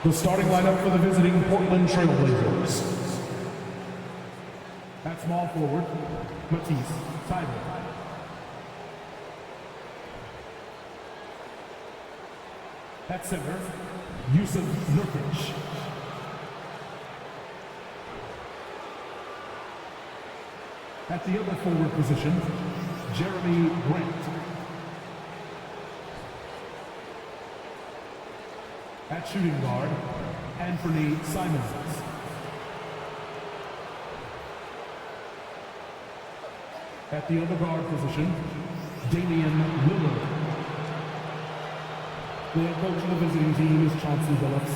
The starting lineup for the visiting Portland Trail Blazers. At small forward, Matisse Thybulle. At center, Yusuf Nurkic. At the other forward position, Jeremy Grant. At shooting guard, Anthony Simons. At the other guard position, Damian Lillard. The head coach of the visiting team is Chauncey Billups.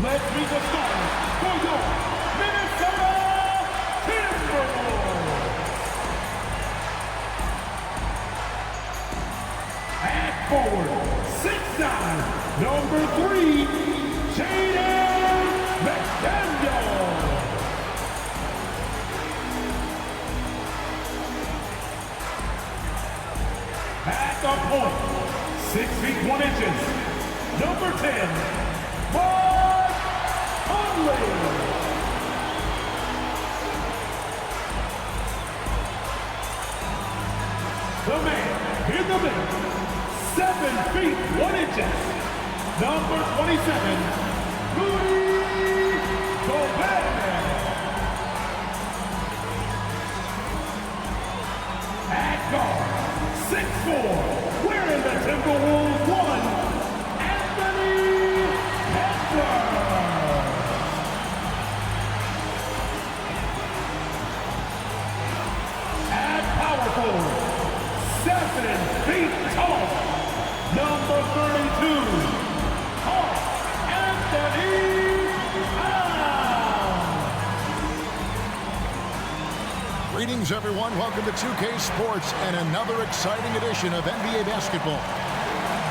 Let's meet the starters for your Minnesota Timberwolves. At forward, 6'9", number 3, Jaden McDaniel. At the point, 6 feet 1 inches, number 10, Mark Conley. The man in the middle, 7 feet 1 inches, number 27, Rudy Gobert. At guard, 6'4", wearing the Timberwolves 1, Anthony Edwards. At power forward, 7 feet tall, number 32, Carl Anthony Towns. Greetings, everyone. Welcome to 2K Sports and another exciting edition of NBA basketball.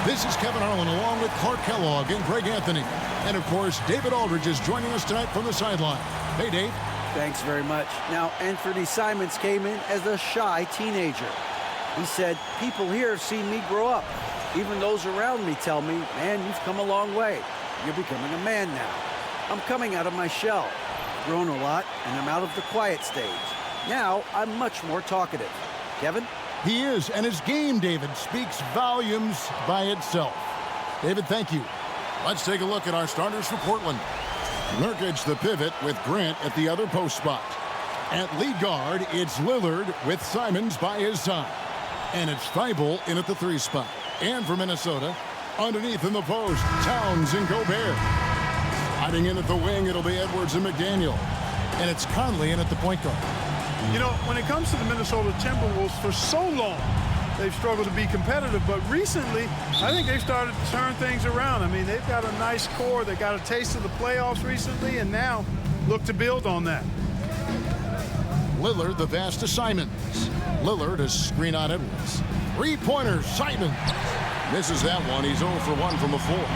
This is Kevin Harlan along with Clark Kellogg and Greg Anthony. And, of course, David Aldridge is joining us tonight from the sideline. Hey, Dave. Thanks very much. Now, Anthony Simons came in as a shy teenager. He said, people here have seen me grow up. Even those around me tell me, man, you've come a long way. You're becoming a man now. I'm coming out of my shell. I've grown a lot, and I'm out of the quiet stage. Now, I'm much more talkative. Kevin? He is, and his game, David, speaks volumes by itself. David, thank you. Let's take a look at our starters for Portland. Nurkic, the pivot, with Grant at the other post spot. At lead guard, it's Lillard with Simons by his side. And it's Thybulle in at the 3 spot. And for Minnesota, underneath in the post, Towns and Gobert. Hiding in at the wing, it'll be Edwards and McDaniel. And it's Conley in at the point guard. You know, when it comes to the Minnesota Timberwolves, for so long, they've struggled to be competitive. But recently, I think they've started to turn things around. I mean, they've got a nice core. They got a taste of the playoffs recently, and now look to build on that. Lillard, the pass to Simons. Lillard, a screen on Edwards. 3-pointer, Simons. Misses that one. He's 0 for 1 from the floor.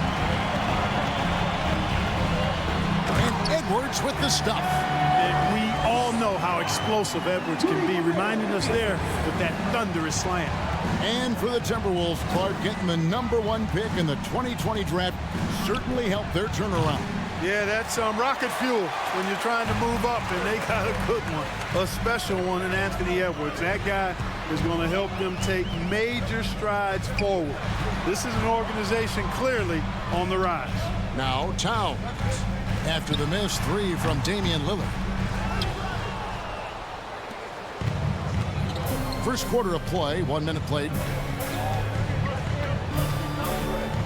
And Edwards with the stuff. And we all know how explosive Edwards can be, reminding us there with that thunderous slam. And for the Timberwolves, Clark getting the #1 pick in the 2020 draft certainly helped their turnaround. Yeah, that's rocket fuel when you're trying to move up, and they got a good one, a special one in Anthony Edwards. That guy is going to help them take major strides forward. This is an organization clearly on the rise. Now Towns, after the missed 3 from Damian Lillard. First quarter of play, 1 minute played.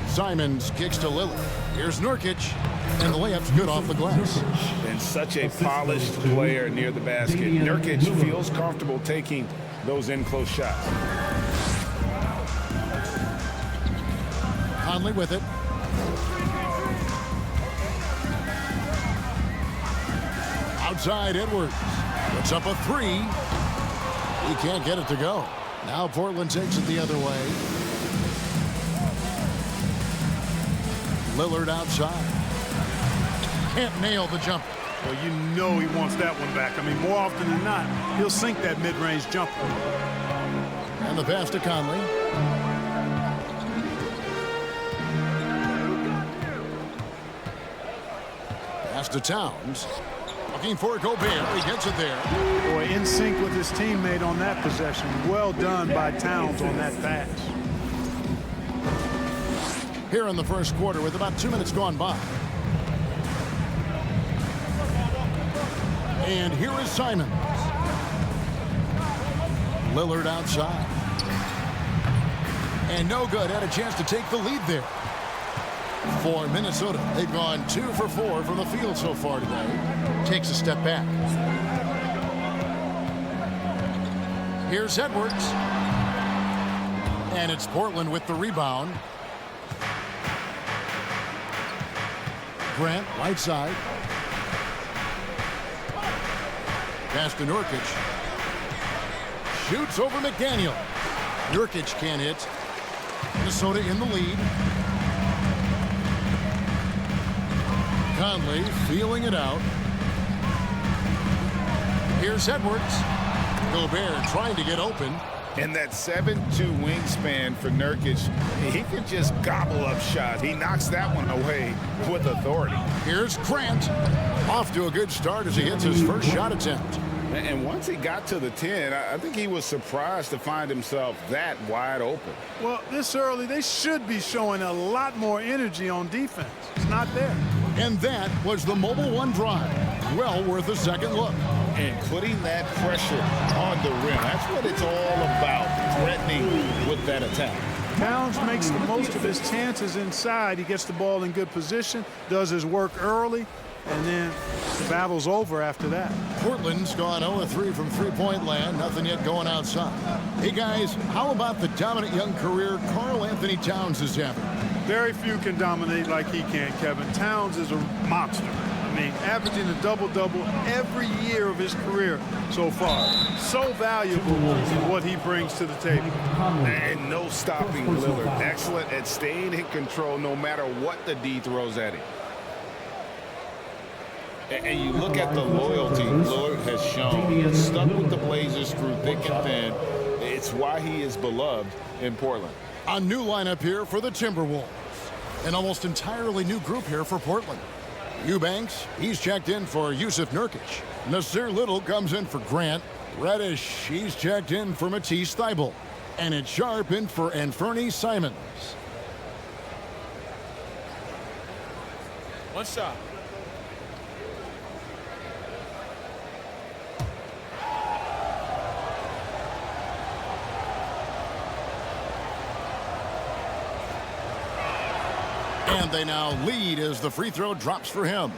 Simons kicks to Lillard. Here's Nurkic. And the layup's good off the glass. And such a polished player near the basket. Nurkic feels comfortable taking those in-close shots. Conley with it. Outside Edwards. Puts up a 3. He can't get it to go. Now Portland takes it the other way. Lillard outside. Can't nail the jumper. Well, you know he wants that one back. I mean, more often than not, he'll sink that mid-range jumper. And the pass to Conley. Pass to Towns. Looking for Gobert. He gets it there. Boy, in sync with his teammate on that possession. Well done by Towns on that pass. Here in the first quarter with about 2 minutes gone by. And here is Simons. Lillard outside. And no good. Had a chance to take the lead there. For Minnesota, they've gone 2 for 4 from the field so far today. Takes a step back. Here's Edwards. And it's Portland with the rebound. Grant, right side. Pass to Nurkic. Shoots over McDaniel. Nurkic can't hit. Minnesota in the lead. Conley feeling it out. Here's Edwards. Gobert trying to get open. And that 7'2" wingspan for Nurkic, he can just gobble up shots. He knocks that one away with authority. Here's Grant. Off to a good start as he hits his first shot attempt. And once he got to the 10, I think he was surprised to find himself that wide open. Well, this early, they should be showing a lot more energy on defense. It's not there. And that was the Mobile One drive. Well worth a second look. And putting that pressure on the rim, that's what it's all about, threatening with that attack. Towns makes the most of his chances inside. He gets the ball in good position, does his work early, and then the battle's over after that. Portland's gone 0-3 from three-point land. Nothing yet going outside. Hey, guys, how about the dominant young career Karl Anthony Towns is having? Very few can dominate like he can, Kevin. Towns is a monster. I mean, averaging a double-double every year of his career so far. So valuable in what he brings to the table. And no stopping Lillard. Excellent at staying in control no matter what the D throws at him. And you look at the loyalty Lillard has shown. Stuck with the Blazers through thick and thin. It's why he is beloved in Portland. A new lineup here for the Timberwolves. An almost entirely new group here for Portland. Eubanks, he's checked in for Yusuf Nurkic. Nasir Little comes in for Grant. Reddish, he's checked in for Matisse Thybulle. And it's Sharp in for Anthony Simons. One shot. And they now lead as the free throw drops for him.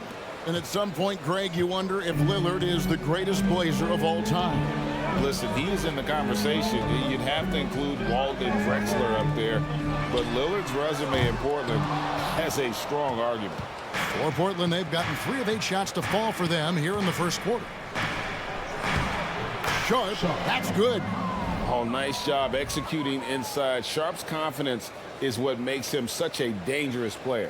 And at some point, Greg, you wonder if Lillard is the greatest Blazer of all time. Listen, he is in the conversation. You'd have to include Walton Drexler up there. But Lillard's resume in Portland has a strong argument. For Portland, they've gotten 3 of 8 shots to fall for them here in the first quarter. Sharp, that's good. Oh, nice job executing inside. Sharp's confidence is what makes him such a dangerous player.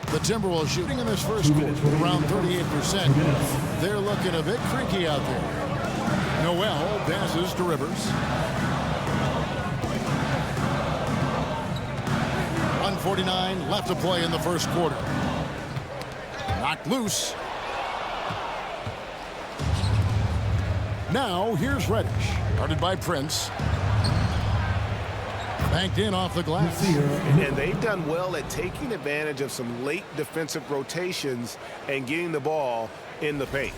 The Timberwolves shooting in this first quarter around 38%. They're looking a bit creaky out there. Noel passes to Rivers. 1:49 left to play in the first quarter. Knocked loose. Now here's Reddish, guarded by Prince. Banked in off the glass. And they've done well at taking advantage of some late defensive rotations and getting the ball in the paint.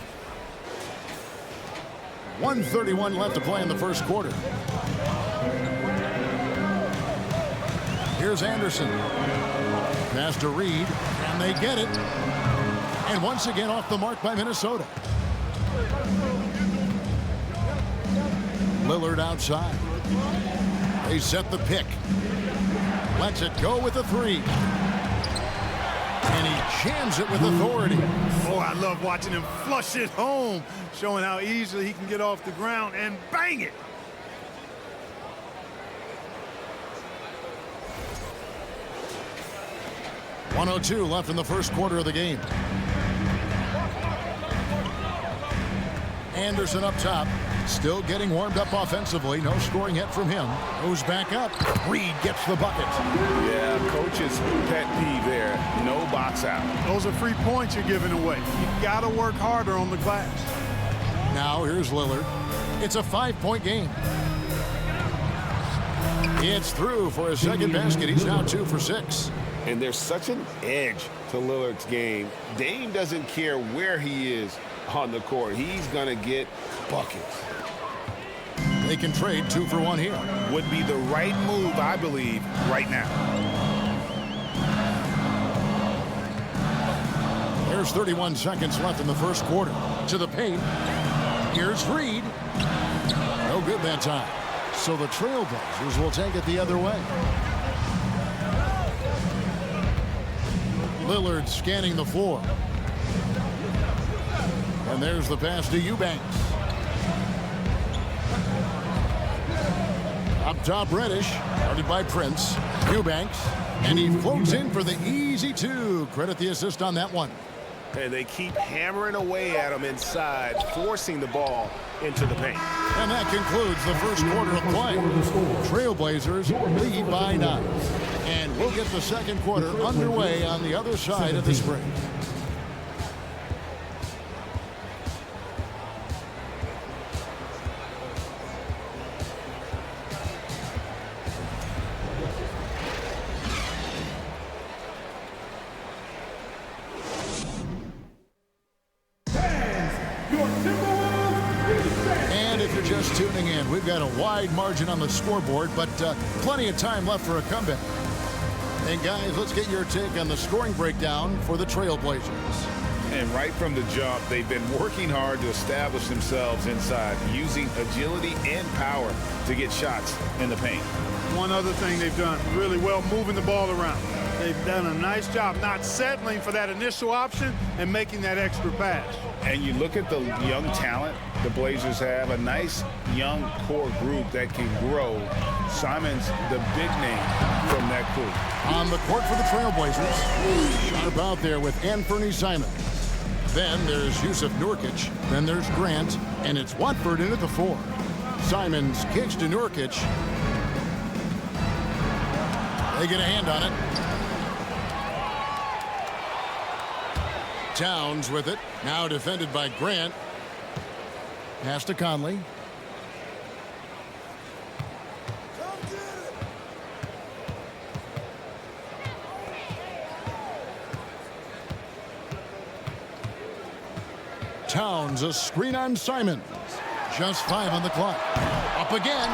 1:31 left to play in the first quarter. Here's Anderson. Pass to Reed, and they get it. And once again off the mark by Minnesota. Lillard outside. They set the pick. Lets it go with a 3. And he jams it with authority. Oh, I love watching him flush it home, showing how easily he can get off the ground and bang it. 1:02 left in the first quarter of the game. Anderson up top, still getting warmed up offensively. No scoring yet from him. Goes back up. Reed gets the bucket. Yeah, coach's pet peeve there. No box out. Those are free points you're giving away. You got to work harder on the glass. Now here's Lillard. It's a 5-point game. It's through for his second basket. He's now 2 for 6. And there's such an edge to Lillard's game. Dame doesn't care where he is on the court. He's going to get buckets. They can trade 2 for 1 here. Would be the right move, I believe, right now. There's 31 seconds left in the first quarter. To the paint. Here's Reed. No good that time. So the Trailblazers will take it the other way. Lillard scanning the floor. And there's the pass to Eubanks. Up top, Reddish. Guarded by Prince. Eubanks. And he floats in for the easy 2. Credit the assist on that one. And they keep hammering away at him inside, forcing the ball into the paint. And that concludes the first quarter of play. Trailblazers lead by 9. And we'll get the second quarter underway on the other side of this break. And if you're just tuning in, we've got a wide margin on the scoreboard, but plenty of time left for a comeback. And guys, let's get your take on the scoring breakdown for the Trailblazers. And right from the jump, they've been working hard to establish themselves inside, using agility and power to get shots in the paint. One other thing they've done really well, moving the ball around. They've done a nice job not settling for that initial option and making that extra pass. And you look at the young talent the Blazers have, a nice young core group that can grow. Simon's the big name from that group. On the court for the Trailblazers, sharp out there with Anthony Simons. Then there's Yusuf Nurkic. Then there's Grant. And it's Watford in at the 4. Simons kicks to Nurkic. They get a hand on it. Towns with it. Now defended by Grant. Pass to Conley. Towns, a screen on Simons. Just 5 on the clock. Up again.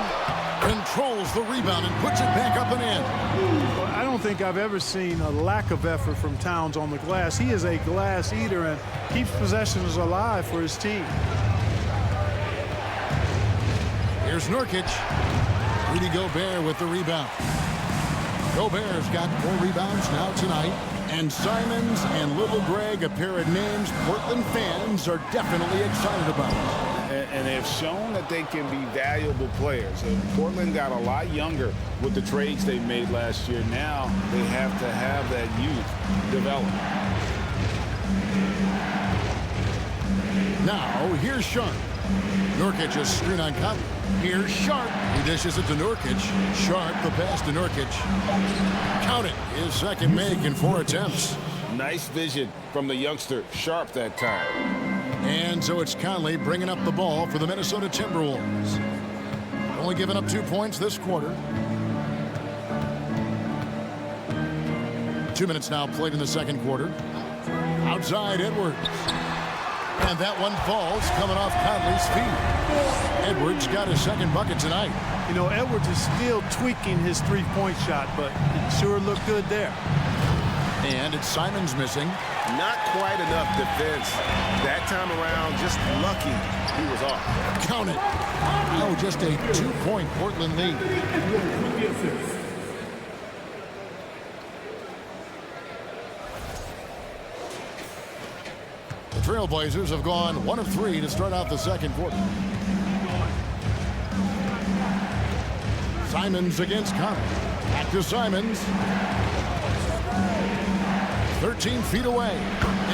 Controls the rebound and puts it back up and in. Well, I don't think I've ever seen a lack of effort from Towns on the glass. He is a glass eater and keeps possessions alive for his team. Here's Nurkic. Rudy Gobert with the rebound. Gobert's got 4 rebounds now tonight. And Simons and Little Greg, a pair of names Portland fans are definitely excited about. And they have shown that they can be valuable players. And Portland got a lot younger with the trades they made last year. Now they have to have that youth develop. Now here's Sharp. Nurkic is screen on Conley. Here's Sharp. He dishes it to Nurkic. Sharp, the pass to Nurkic. Count it. His second make in 4 attempts. Nice vision from the youngster Sharp that time. And so it's Conley bringing up the ball for the Minnesota Timberwolves. Only giving up 2 points this quarter. 2 minutes now played in the second quarter. Outside Edwards. And that one falls coming off Conley's feet. Edwards got his second bucket tonight. You know, Edwards is still tweaking his three-point shot, but it sure looked good there. And it's Simons missing. Not quite enough defense. That time around, just lucky he was off. Count it. Oh, just a 2-point Portland lead. The Trailblazers have gone 1 of 3 to start out the second quarter. Simons against Conley. Back to Simons. 13 feet away.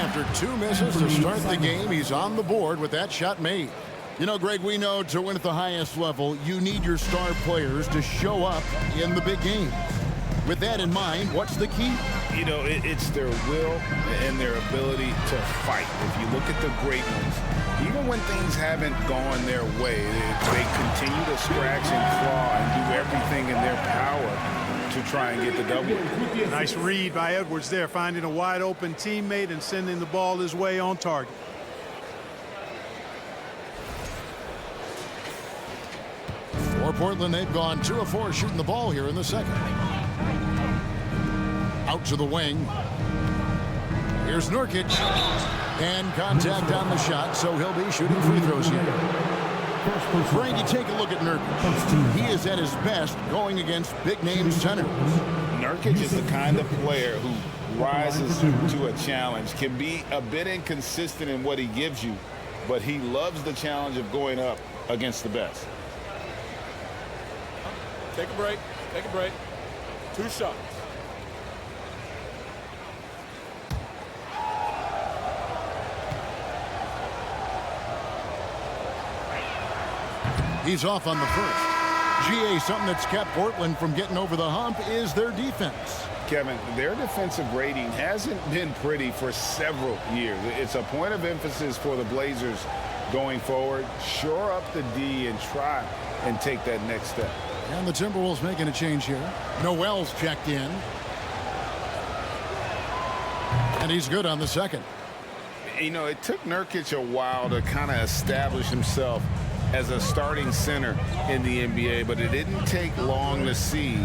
After 2 misses to start the game, he's on the board with that shot made. You know, Greg, we know to win at the highest level, you need your star players to show up in the big games. With that in mind, what's the key? You know, it's their will and their ability to fight. If you look at the great ones, even when things haven't gone their way, they continue to scratch and claw and do everything in their power to try and get the W. Nice read by Edwards there, finding a wide open teammate and sending the ball his way on target. For Portland, they've gone 2 of 4 shooting the ball here in the second. Out to the wing. Here's Nurkic. And contact on the shot, so he'll be shooting free throws here. Frankie, take a look at Nurkic. He is at his best going against big-name centers. Nurkic is the kind of player who rises to a challenge, can be a bit inconsistent in what he gives you, but he loves the challenge of going up against the best. Take a break. Take a break. 2 shots. He's off on the first. GA, something that's kept Portland from getting over the hump is their defense. Kevin, their defensive rating hasn't been pretty for several years. It's a point of emphasis for the Blazers going forward. Shore up the D and try and take that next step. And the Timberwolves making a change here. Noel's checked in. And he's good on the second. You know, it took Nurkic a while to kind of establish himself as a starting center in the NBA, but it didn't take long to see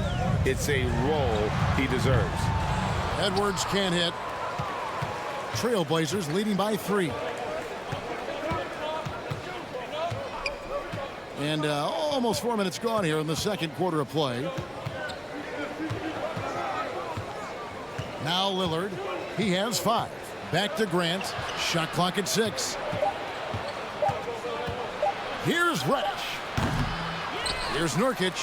it's a role he deserves. Edwards can't hit. Trailblazers leading by 3. And almost 4 minutes gone here in the second quarter of play. Now Lillard. He has 5. Back to Grant. Shot clock at 6. Here's Reddish. Here's Nurkic.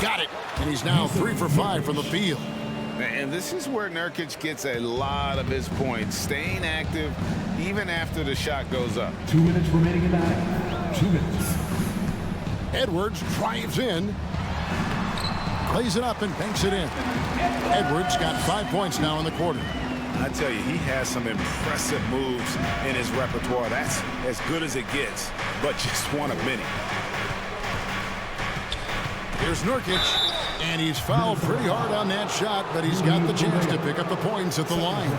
Got it. And he's now 3 for 5 from the field. And this is where Nurkic gets a lot of his points, staying active even after the shot goes up. 2 minutes remaining in that. 2 minutes. Edwards drives in. Plays it up and banks it in. Edwards got 5 points now in the quarter. I tell you, he has some impressive moves in his repertoire. That's as good as it gets, but just one of many. Here's Nurkic, and he's fouled pretty hard on that shot, but he's got the chance to pick up the points at the line.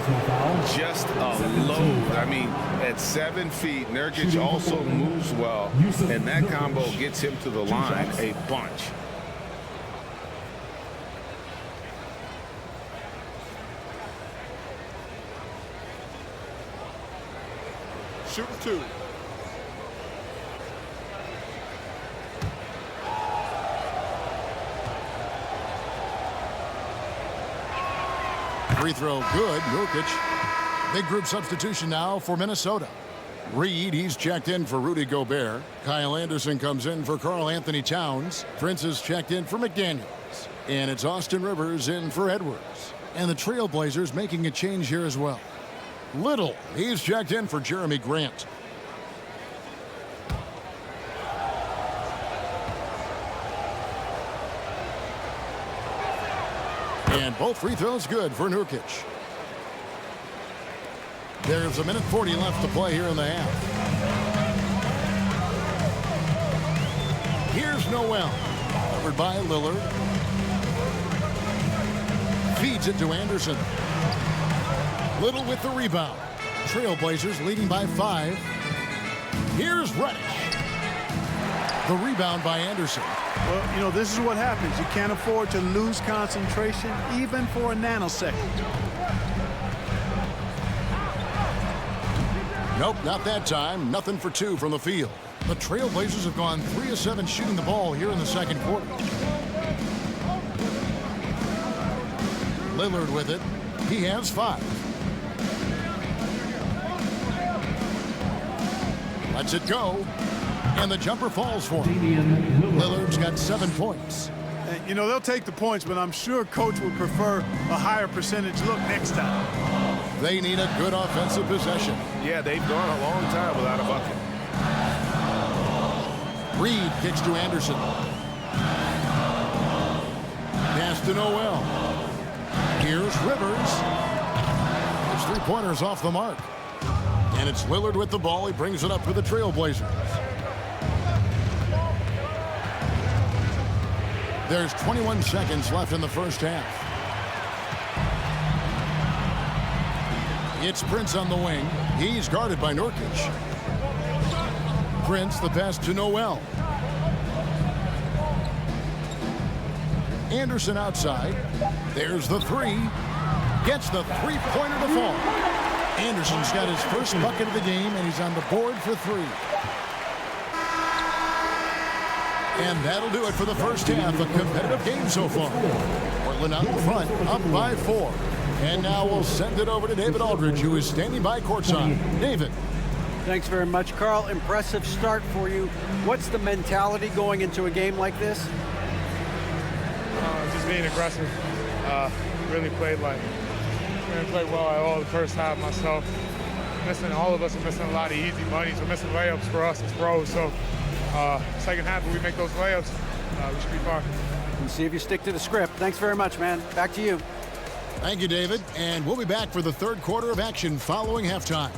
Just a load. I mean, at 7 feet, Nurkic also moves well, and that combo gets him to the line a bunch. Shooting 2. Free throw good. Nurkic. Big group substitution now for Minnesota. Reed, he's checked in for Rudy Gobert. Kyle Anderson comes in for Karl Anthony Towns. Prince is checked in for McDaniels. And it's Austin Rivers in for Edwards. And the Trailblazers making a change here as well. Little, he's checked in for Jeremy Grant. And both free throws good for Nurkic. There's 1:40 left to play here in the half. Here's Noel. Covered by Lillard. Feeds it to Anderson. Little with the rebound. Trailblazers leading by 5. Here's Reddish. The rebound by Anderson. Well, you know, this is what happens. You can't afford to lose concentration, even for a nanosecond. Nope, not that time. Nothing for 2 from the field. The Trailblazers have gone 3 of 7 shooting the ball here in the second quarter. Lillard with it. He has 5. Lets it go. And the jumper falls for him. Lillard's got 7 points. And, you know, they'll take the points, but I'm sure coach would prefer a higher percentage look next time. They need a good offensive possession. Yeah, they've gone a long time without a bucket. Reed kicks to Anderson. Pass to Noel. Here's Rivers. It's 3-pointers off the mark. And it's Lillard with the ball. He brings it up for the Trailblazers. There's 21 seconds left in the first half. It's Prince on the wing. He's guarded by Nurkic. Prince, the pass to Noel. Anderson outside. There's the three. Gets the three-pointer to fall. Anderson's got his first bucket of the game, and he's on the board for three. And that'll do it for the first half. A competitive game so far. Portland out in front, up by 4. And now we'll send it over to David Aldridge, who is standing by courtside. David. Thanks very much, Carl. Impressive start for you. What's the mentality going into a game like this? Just being aggressive. Really played well at all the first half myself. All of us are missing a lot of easy money. We're missing layups for us as pros. So second half, if we make those layups, we should be fine. And see if you stick to the script. Thanks very much, man. Back to you. Thank you, David. And we'll be back for the third quarter of action following halftime.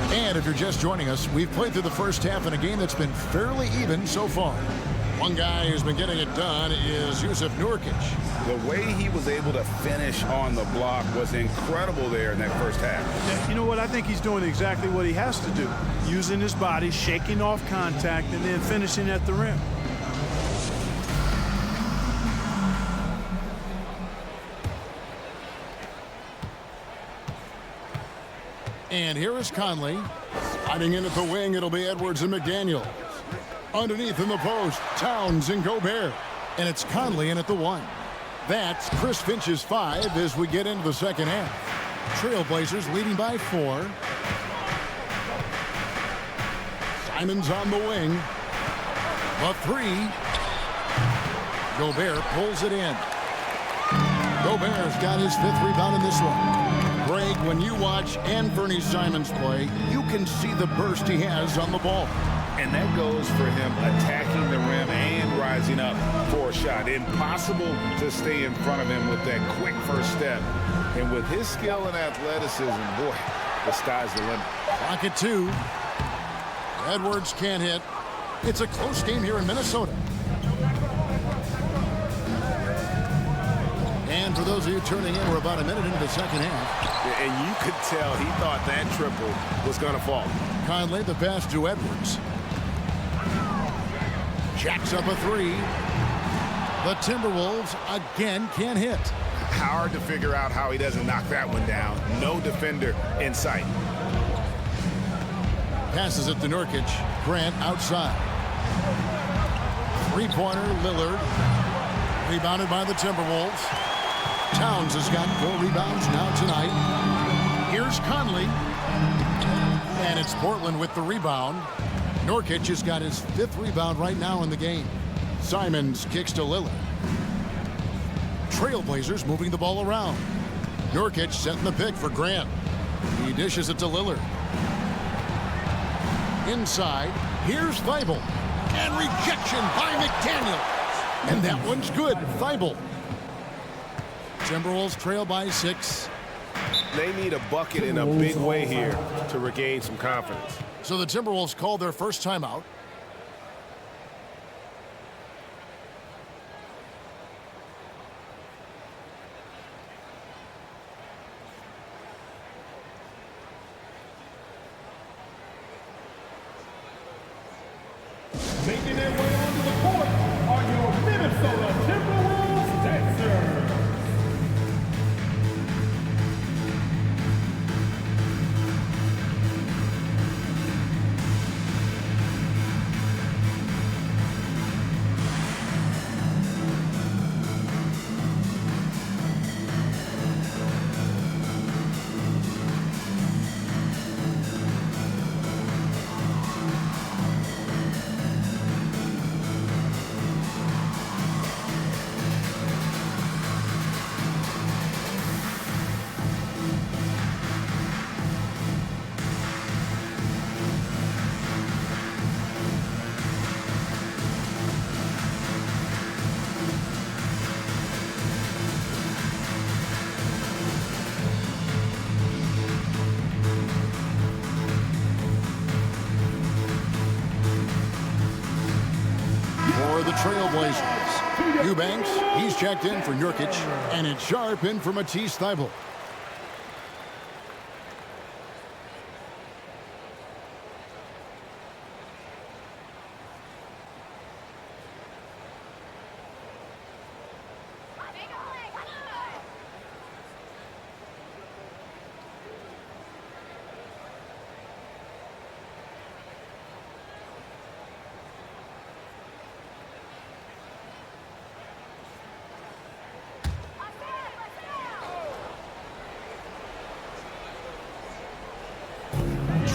And if you're just joining us, we've played through the first half in a game that's been fairly even so far. One guy who's been getting it done is Jusuf Nurkic. The way he was able to finish on the block was incredible there in that first half. Yeah, you know what? I think he's doing exactly what he has to do. Using his body, shaking off contact, and then finishing at the rim. And here is Conley. Sliding in at the wing, it'll be Edwards and McDaniel. Underneath in the post, Towns and Gobert. And it's Conley in at the 1. That's Chris Finch's 5 as we get into the second half. Trailblazers leading by 4. Simon's on the wing. The 3. Gobert pulls it in. Gobert's got his 5th rebound in this one. Greg, when you watch Anthony Simons play, you can see the burst he has on the ball. And that goes for him attacking the rim and rising up for a shot. Impossible to stay in front of him with that quick first step. And with his skill and athleticism, boy, the sky's the limit. Clock at 2. Edwards can't hit. It's a close game here in Minnesota. And for those of you tuning in, we're about a minute into the second half. And you could tell he thought that triple was going to fall. Conley, the pass to Edwards. Jacks up a 3. The Timberwolves again can't hit. Hard to figure out how he doesn't knock that one down. No defender in sight. Passes it to Nurkic. Grant outside. 3-pointer, Lillard. Rebounded by the Timberwolves. Towns has got 4 rebounds now tonight. Here's Conley. And it's Portland with the rebound. Nurkic has got his 5th rebound right now in the game. Simons kicks to Lillard. Trailblazers moving the ball around. Nurkic setting the pick for Grant. He dishes it to Lillard. Inside, here's Thibault. And rejection by McDaniel. And that one's good. Thibault. Timberwolves trail by 6. They need a bucket in a big way here to regain some confidence. So the Timberwolves called their first timeout. Making their way onto the court are your Minnesota Timberwolves dancers. For the Trailblazers, Eubanks, he's checked in for Nurkic, and it's Sharp in for Matisse Thybulle.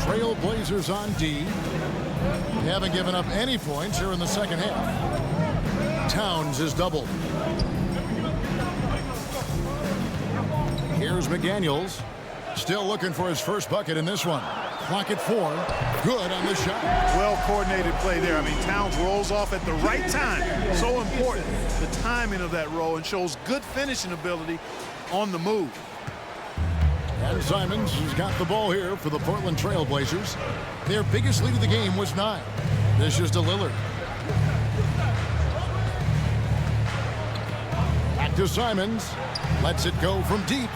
Trailblazers on D. They haven't given up any points here in the second half. Towns is doubled. Here's McDaniels. Still looking for his first bucket in this one. Clock at 4. Good on the shot. Well-coordinated play there. I mean, Towns rolls off at the right time. So important, the timing of that roll, and shows good finishing ability on the move. And Simons has got the ball here for the Portland Trailblazers. Their biggest lead of the game was 9. This is to Lillard. Back to Simons. Lets it go from deep.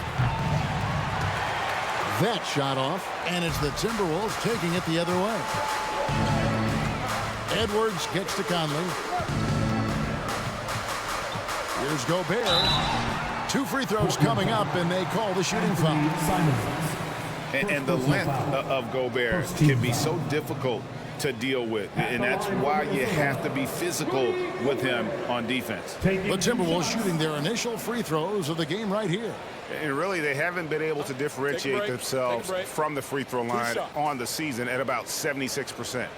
That shot off, and it's the Timberwolves taking it the other way. Edwards gets to Conley. Here's Gobert. 2 free throws coming up, and they call the shooting foul. And the length of Gobert can be so difficult to deal with, and that's why you have to be physical with him on defense. The Timberwolves shooting their initial free throws of the game right here. And really, they haven't been able to differentiate themselves from the free throw line on the season at about 76%.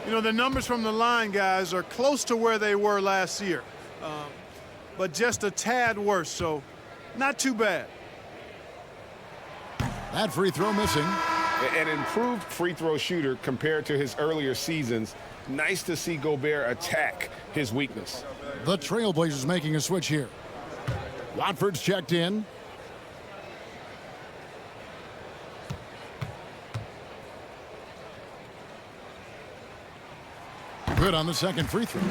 You know, the numbers from the line, guys, are close to where they were last year, but just a tad worse, so not too bad. That free throw missing. An improved free throw shooter compared to his earlier seasons. Nice to see Gobert attack his weakness. The Trailblazers making a switch here. Watford's checked in. Good on the second free throw.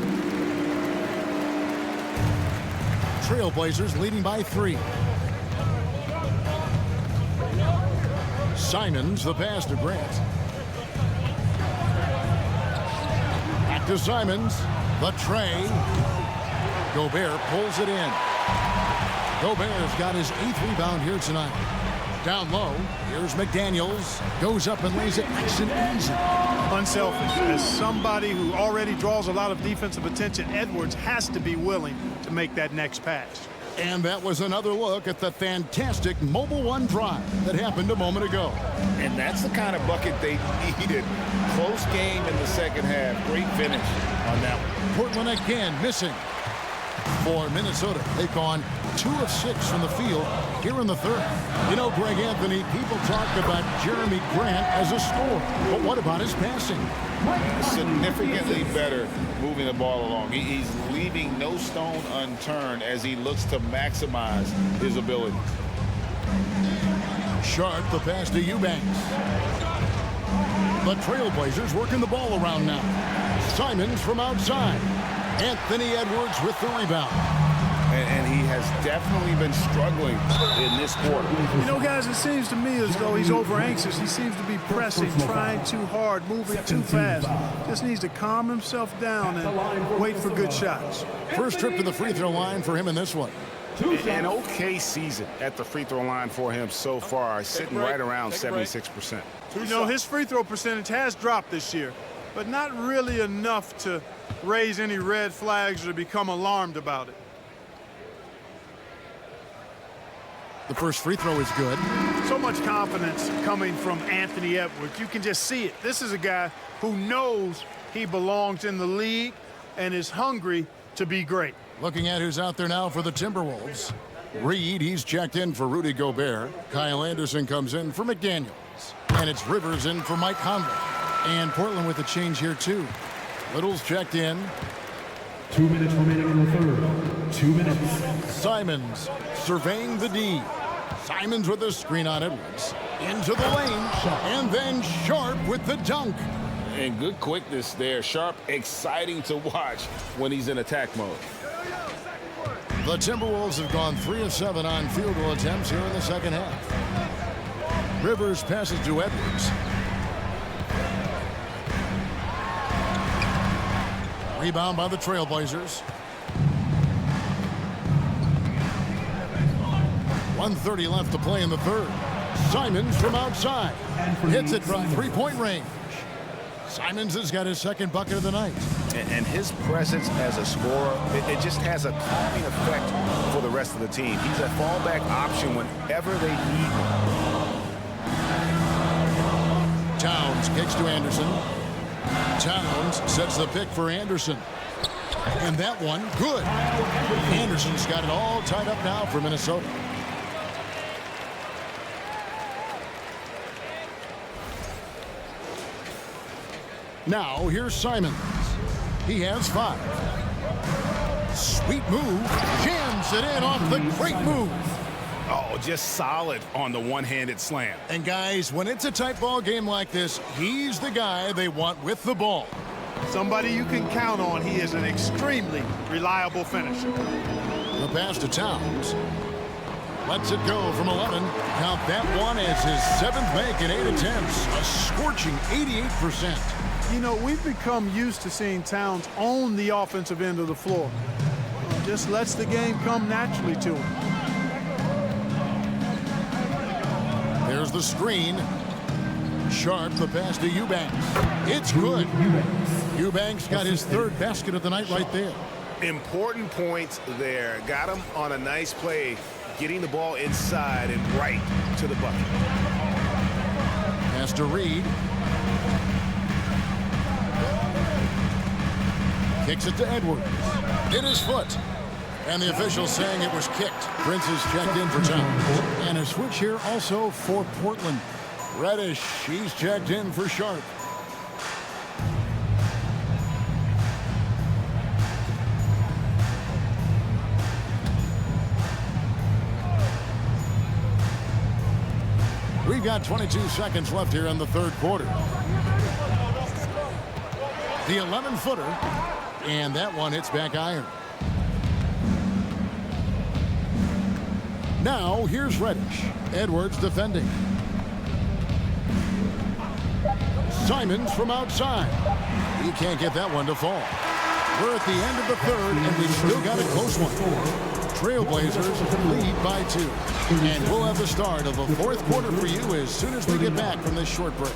Trailblazers leading by 3. Simons, the pass to Grant. Back to Simons. The tray. Gobert pulls it in. Gobert's got his 8th rebound here tonight. Down low, here's McDaniels. Goes up and lays it nice and easy. Unselfish. As somebody who already draws a lot of defensive attention, Edwards has to be willing to make that next pass. And that was another look at the fantastic Mobile One drive that happened a moment ago. And that's the kind of bucket they needed. Close game in the second half. Great finish on that one. Portland again missing. For Minnesota, they've gone 2 of 6 from the field here in the third. You know, Greg Anthony, people talk about Jeremy Grant as a scorer, but what about his passing? Significantly better moving the ball along. He's leaving no stone unturned as he looks to maximize his ability. Sharp, the pass to Eubanks. The Trailblazers working the ball around now. Simons from outside. Anthony Edwards with the rebound. and he has definitely been struggling in this quarter. You know, guys, it seems to me as though he's over anxious. He seems to be pressing, trying too hard, moving too fast. Just needs to calm himself down and wait for good shots. First trip to the free throw line for him in this one. An okay season at the free throw line for him so far, sitting right around 76%. You know, his free throw percentage has dropped this year, but not really enough to raise any red flags or become alarmed about it. The first free throw is good. So much confidence coming from Anthony Edwards. You can just see it. This is a guy who knows he belongs in the league and is hungry to be great. Looking at who's out there now for the Timberwolves. Reed, he's checked in for Rudy Gobert. Kyle Anderson comes in for McDaniels. And it's Rivers in for Mike Conley. And Portland with a change here, too. Little's checked in. 2 minutes remaining in the third. 2 minutes. Simons surveying the D. Simons with a screen on Edwards. Into the lane. And then Sharp with the dunk. And good quickness there. Sharp, exciting to watch when he's in attack mode. The Timberwolves have gone 3 of 7 on field goal attempts here in the second half. Rivers passes to Edwards. Rebound by the Trailblazers. 1:30 left to play in the third. Simons from outside. Hits it from three-point range. Simons has got his second bucket of the night. And his presence as a scorer, it just has a calming effect for the rest of the team. He's a fallback option whenever they need him. Towns kicks to Anderson. Towns sets the pick for Anderson. And that one, good. Anderson's got it all tied up now for Minnesota. Now, here's Simons. He has 5. Sweet move. Jams it in off the great move. Oh, just solid on the one-handed slam. And guys, when it's a tight ball game like this, he's the guy they want with the ball. Somebody you can count on. He is an extremely reliable finisher. The pass to Towns. Lets it go from 11. Count that one as his 7th make in 8 attempts. A scorching 88%. You know, we've become used to seeing Towns own the offensive end of the floor. Just lets the game come naturally to him. There's the screen. Sharp, the pass to Eubanks. It's good. Eubanks got his 3rd basket of the night right there. Important points there. Got him on a nice play, getting the ball inside and right to the bucket. Pass to Reed. Kicks it to Edwards. In his foot. And the official saying it was kicked. Prince is checked in for Towns. And a switch here also for Portland. Reddish, she's checked in for Sharp. We've got 22 seconds left here in the third quarter. The 11-footer, and that one hits back iron. Now, here's Reddish. Edwards defending. Simons from outside. He can't get that one to fall. We're at the end of the third, and we've still got a close one. Trailblazers lead by 2. And we'll have the start of the fourth quarter for you as soon as we get back from this short break.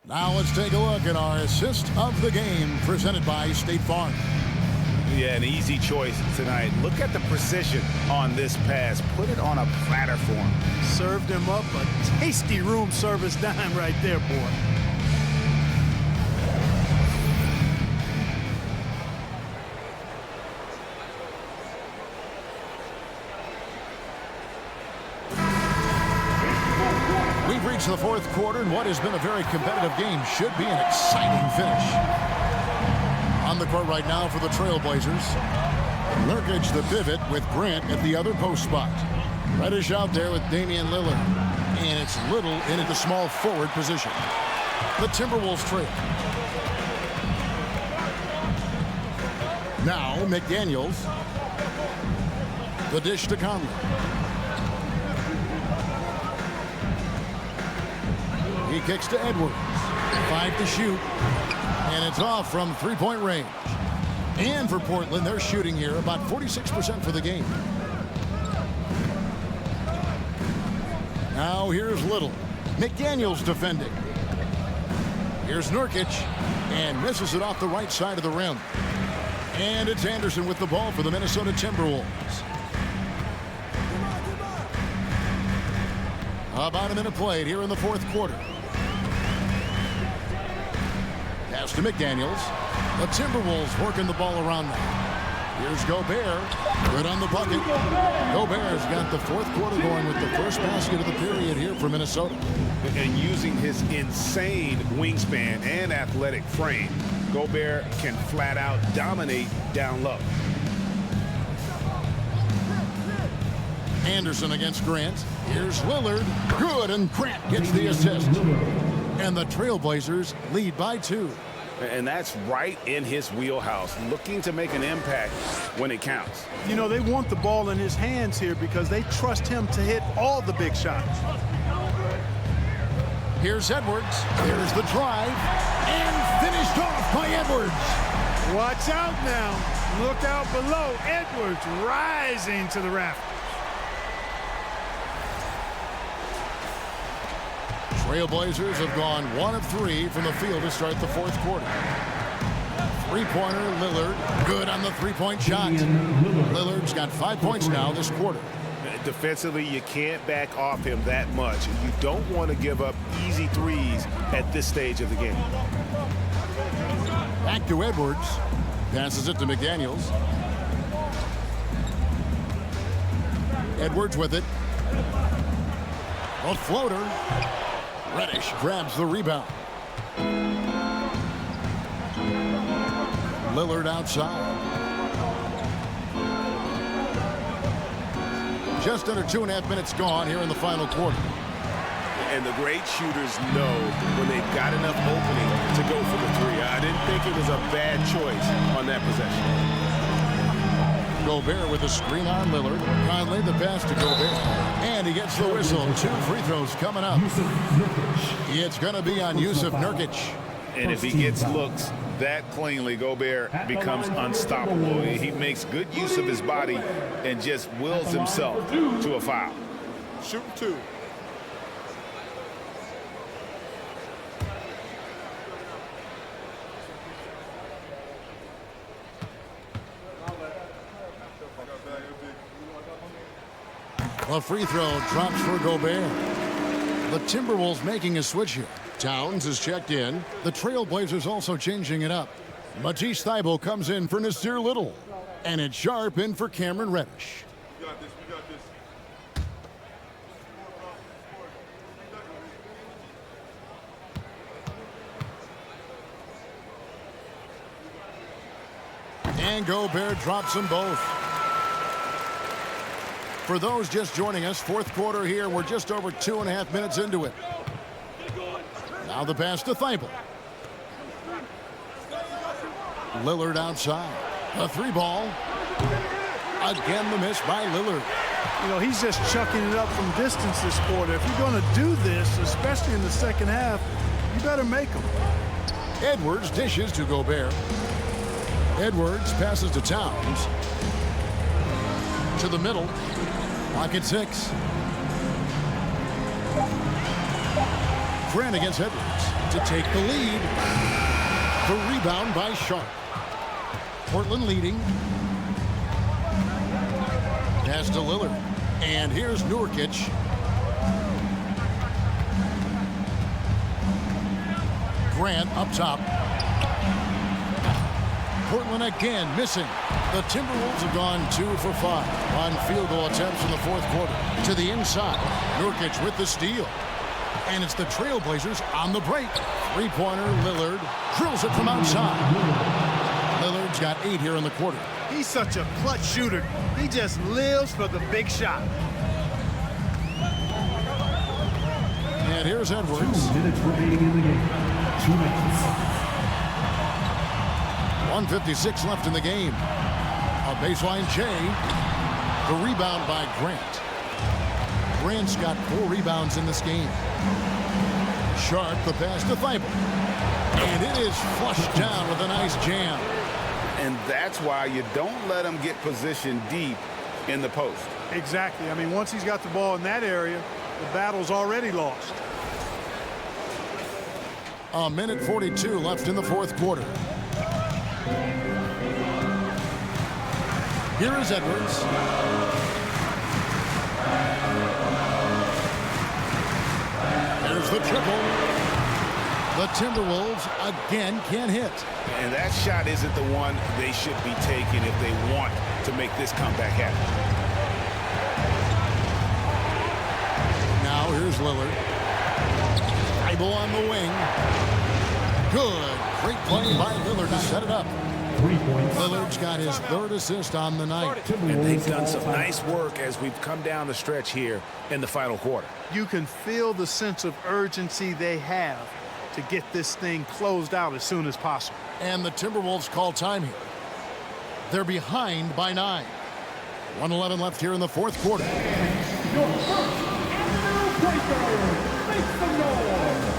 Now let's take a look at our assist of the game presented by State Farm. Yeah, an easy choice tonight. Look at the precision on this pass. Put it on a platter for him. Served him up a tasty room service dime right there, boy. We've reached the fourth quarter, and what has been a very competitive game should be an exciting finish. On the court right now for the Trailblazers. Nurkic the pivot with Grant at the other post spot. Reddish out there with Damian Lillard. And it's Little into the small forward position. The Timberwolves trail. Now McDaniels. The dish to Conley. He kicks to Edwards. 5 to shoot. And it's off from three-point range. And for Portland, they're shooting here about 46% for the game. Now here's Little. McDaniels defending. Here's Nurkic. And misses it off the right side of the rim. And it's Anderson with the ball for the Minnesota Timberwolves. About a minute played here in the fourth quarter. Pass to McDaniels. The Timberwolves working the ball around now. Here's Gobert. Good on the bucket. Gobert's got the fourth quarter going with the first basket of the period here for Minnesota. And using his insane wingspan and athletic frame, Gobert can flat out dominate down low. Anderson against Grant. Here's Lillard. Good, and Grant gets the assist. And the Trailblazers lead by 2. And that's right in his wheelhouse, looking to make an impact when it counts. You know, they want the ball in his hands here because they trust him to hit all the big shots. Here's Edwards. There's the drive. And finished off by Edwards. Watch out now. Look out below. Edwards rising to the rafters. Trailblazers have gone 1 of 3 from the field to start the fourth quarter. Three-pointer, Lillard. Good on the three-point shot. Lillard's got 5 points now this quarter. Defensively, you can't back off him that much. You don't want to give up easy threes at this stage of the game. Back to Edwards. Passes it to McDaniels. Edwards with it. A floater. Reddish grabs the rebound. Lillard outside. Just under 2.5 minutes gone here in the final quarter. And the great shooters know when they've got enough opening to go for the three. I didn't think it was a bad choice on that possession. Gobert with a screen on Lillard. Conley the pass to Gobert. And he gets the whistle. 2 free throws coming up. It's going to be on Yusuf Nurkic. And if he gets looks that cleanly, Gobert becomes unstoppable. He makes good use of his body and just wills himself to a foul. Shooting 2. A free throw drops for Gobert. The Timberwolves making a switch here. Towns is checked in. The Trailblazers also changing it up. Matisse Thybulle comes in for Nasir Little. And it's Sharp in for Cameron Reddish. We got this. We got this. And Gobert drops them both. For those just joining us, fourth quarter here. We're just over 2.5 minutes into it. Now the pass to Thybulle. Lillard outside. A 3-ball. Again the miss by Lillard. You know, he's just chucking it up from distance this quarter. If you're going to do this, especially in the second half, you better make them. Edwards dishes to Gobert. Edwards passes to Towns. To the middle. Clock at 6. Grant against Edwards to take the lead. The rebound by Sharp. Portland leading. Pass to Lillard. And here's Nurkic. Grant up top. Portland again missing. The Timberwolves have gone 2 for 5 on field goal attempts in the fourth quarter. To the inside. Nurkic with the steal. And it's the Trailblazers on the break. Three-pointer, Lillard drills it from outside. Lillard's got 8 here in the quarter. He's such a clutch shooter. He just lives for the big shot. And here's Edwards. 2 minutes remaining in the game. 2 minutes. 1:56 left in the game. A baseline J. The rebound by Grant. Grant's got 4 rebounds in this game. Sharp, the pass to Thibault. And it is flushed down with a nice jam. And that's why you don't let him get positioned deep in the post. Exactly. I mean, once he's got the ball in that area, the battle's already lost. 1:42 left in the fourth quarter. Here is Edwards. There's the triple. The Timberwolves again can't hit. And that shot isn't the one they should be taking if they want to make this comeback happen. Now here's Lillard. Thibault on the wing. Good. Great play by Lillard to set it up. 3 points. Lillard's got his 3rd assist on the night. And they've done some nice work as we've come down the stretch here in the final quarter. You can feel the sense of urgency they have to get this thing closed out as soon as possible. And the Timberwolves call time here. They're behind by 9. 1:11 left here in the fourth quarter. Your first Animal Breaker. Make some noise.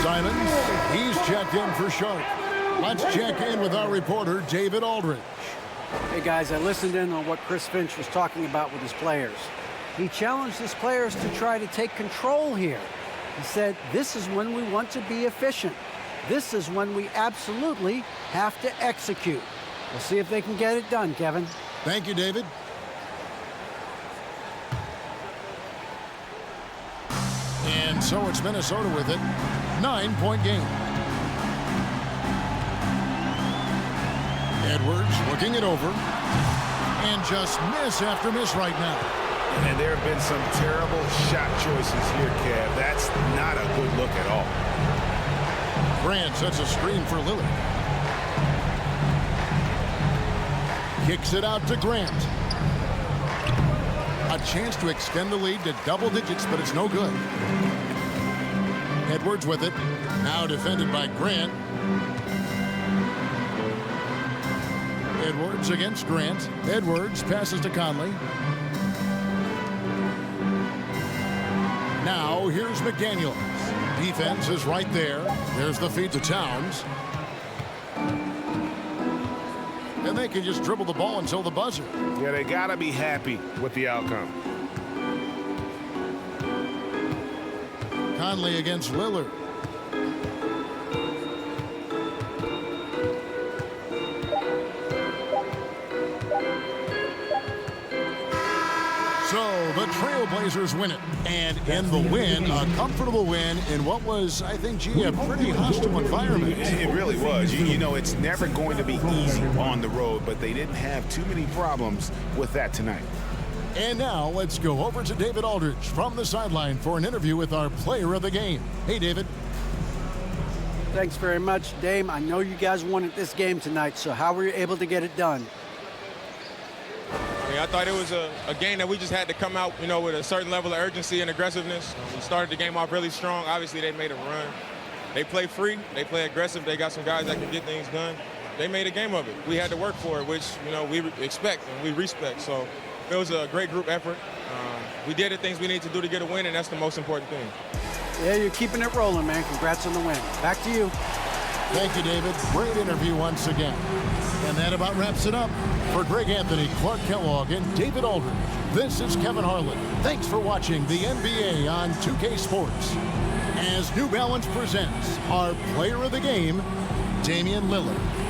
Simons, he's checked in for Sharp. Let's check in with our reporter, David Aldridge. Hey guys, I listened in on what Chris Finch was talking about with his players. He challenged his players to try to take control here. He said, this is when we want to be efficient. This is when we absolutely have to execute. We'll see if they can get it done, Kevin. Thank you, David. And so it's Minnesota with it. 9-point game. Edwards looking it over. And just miss after miss right now. And there have been some terrible shot choices here, Kev. That's not a good look at all. Grant sets a screen for Lillard. Kicks it out to Grant. A chance to extend the lead to double digits, but it's no good. Edwards with it. Now defended by Grant. Edwards against Grant. Edwards passes to Conley. Now here's McDaniels. Defense is right there. There's the feed to Towns. And they can just dribble the ball until the buzzer. Yeah, they got to be happy with the outcome. Conley against Lillard. So the Trailblazers win it. And in the win, a comfortable win in what was, I think, a pretty hostile environment. It really was. You know, it's never going to be easy on the road, but they didn't have too many problems with that tonight. And now let's go over to David Aldridge from the sideline for an interview with our player of the game. Hey, David. Thanks very much, Dame. I know you guys wanted this game tonight, so how were you able to get it done? I thought it was a game that we just had to come out, you know, with a certain level of urgency and aggressiveness. We started the game off really strong. Obviously, they made a run. They play free. They play aggressive. They got some guys that can get things done. They made a game of it. We had to work for it, which, you know, we expect and we respect. So it was a great group effort. We did the things we need to do to get a win, and that's the most important thing. Yeah, you're keeping it rolling, man. Congrats on the win. Back to you. Thank you, David. Great interview once again. And that about wraps it up. For Greg Anthony, Clark Kellogg, and David Aldridge, this is Kevin Harlan. Thanks for watching the NBA on 2K Sports. As New Balance presents our player of the game, Damian Lillard.